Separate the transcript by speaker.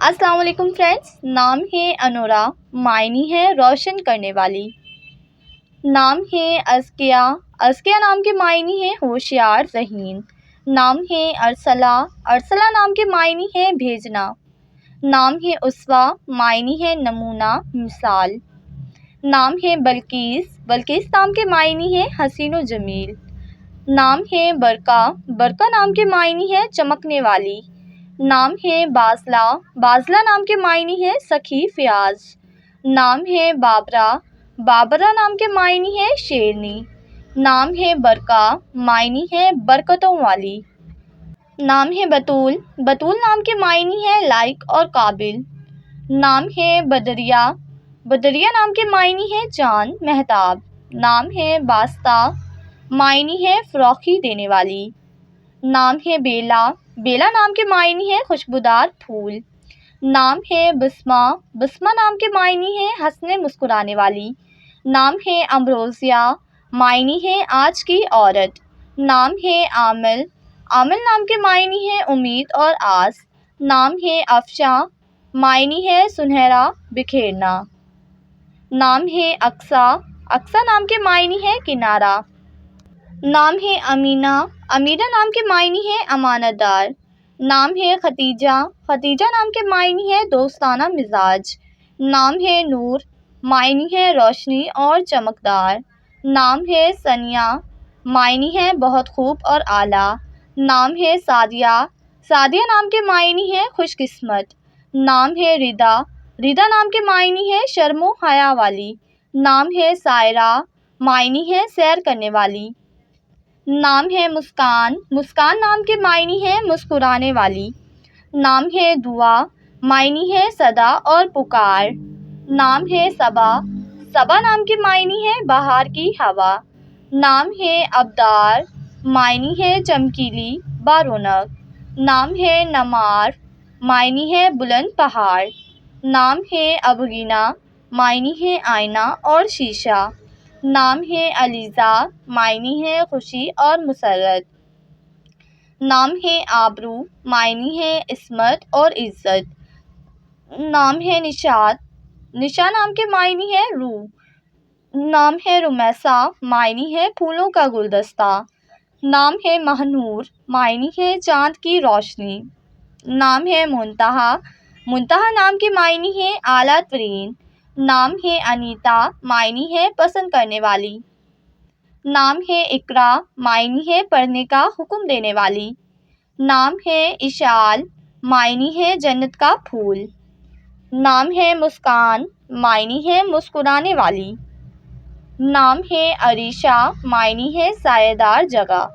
Speaker 1: السلام علیکم فرینڈس، نام ہے انورا، معنی ہے روشن کرنے والی۔ نام ہے ازکیہ، ازکیہ نام کے معنی ہے ہوشیار ذہین۔ نام ہے ارسلہ، ارسلہ نام کے معنی ہے بھیجنا۔ نام ہے اسوہ، معنی ہے نمونہ مثال۔ نام ہے بلقیس، بلقیس نام کے معنی ہے حسین و جمیل۔ نام ہے برقہ، برقہ نام کے معنی ہے چمکنے والی۔ نام ہے باذلہ، باذلہ نام کے معنی ہے سخی فیاض۔ نام ہے بابرہ، بابرہ نام کے معنی ہے شیرنی۔ نام ہے برکہ، معنی ہے برکتوں والی۔ نام ہے بتول، بتول نام کے معنی ہے لائق اور قابل۔ نام ہے بدریہ، بدریہ نام کے معنی ہے چاند مہتاب۔ نام ہے باسطہ، معنی ہے فروخی دینے والی۔ نام ہے بیلا، بیلا نام کے معنی ہے خوشبودار پھول۔ نام ہے بسمہ، بسمہ نام کے معنی ہے ہنسنے مسکرانے والی۔ نام ہے امروزیہ، معنی ہے آج کی عورت۔ نام ہے عامل، عامل نام کے معنی ہے امید اور آس۔ نام ہے افشاں، معنی ہے سنہرا بکھیرنا۔ نام ہے اقصیٰ، اقصیٰ نام کے معنی ہے کنارہ۔ نام ہے امینہ، امینہ نام کے معنی ہے امانت دار۔ نام ہے ختیجہ، ختیجہ نام کے معنی ہے دوستانہ مزاج۔ نام ہے نور، معنی ہے روشنی اور چمکدار۔ نام ہے ثانیہ، معنی ہے بہت خوب اور اعلیٰ۔ نام ہے سعدیہ، سعدیہ نام کے معنی ہے خوش قسمت۔ نام ہے ردا، ردا نام کے معنی ہے شرم و حیا والی۔ نام ہے سائرہ، معنی ہے سیر کرنے والی۔ نام ہے مسکان، مسکان نام کے معنی ہے مسکرانے والی۔ نام ہے دعا، معنی ہے صدا اور پکار۔ نام ہے صبا، صبا نام کے معنی ہے بہار کی ہوا۔ نام ہے ابدار، معنی ہے چمکیلی با رونق۔ نام ہے نمار، معنی ہے بلند پہاڑ۔ نام ہے ابگینہ، معنی ہے آئینہ اور شیشہ۔ نام ہے علیزہ، معنی ہے خوشی اور مسرت۔ نام ہے آبرو، معنی ہے عصمت اور عزت۔ نام ہے نشاط، نشاء نام کے معنی ہے روح۔ نام ہے رمیسہ، معنی ہے پھولوں کا گلدستہ۔ نام ہے ماہ-نور، معنی ہے چاند کی روشنی۔ نام ہے منتہا، منتہا نام کے معنی ہے اعلیٰ ترین۔ نام ہے انیتا، معنی ہے پسند کرنے والی۔ نام ہے اقرا، معنی ہے پڑھنے کا حکم دینے والی۔ نام ہے اشعال، معنی ہے جنت کا پھول۔ نام ہے مسکان، معنی ہے مسکرانے والی۔ نام ہے عریشہ، معنی ہے سایہ دار جگہ۔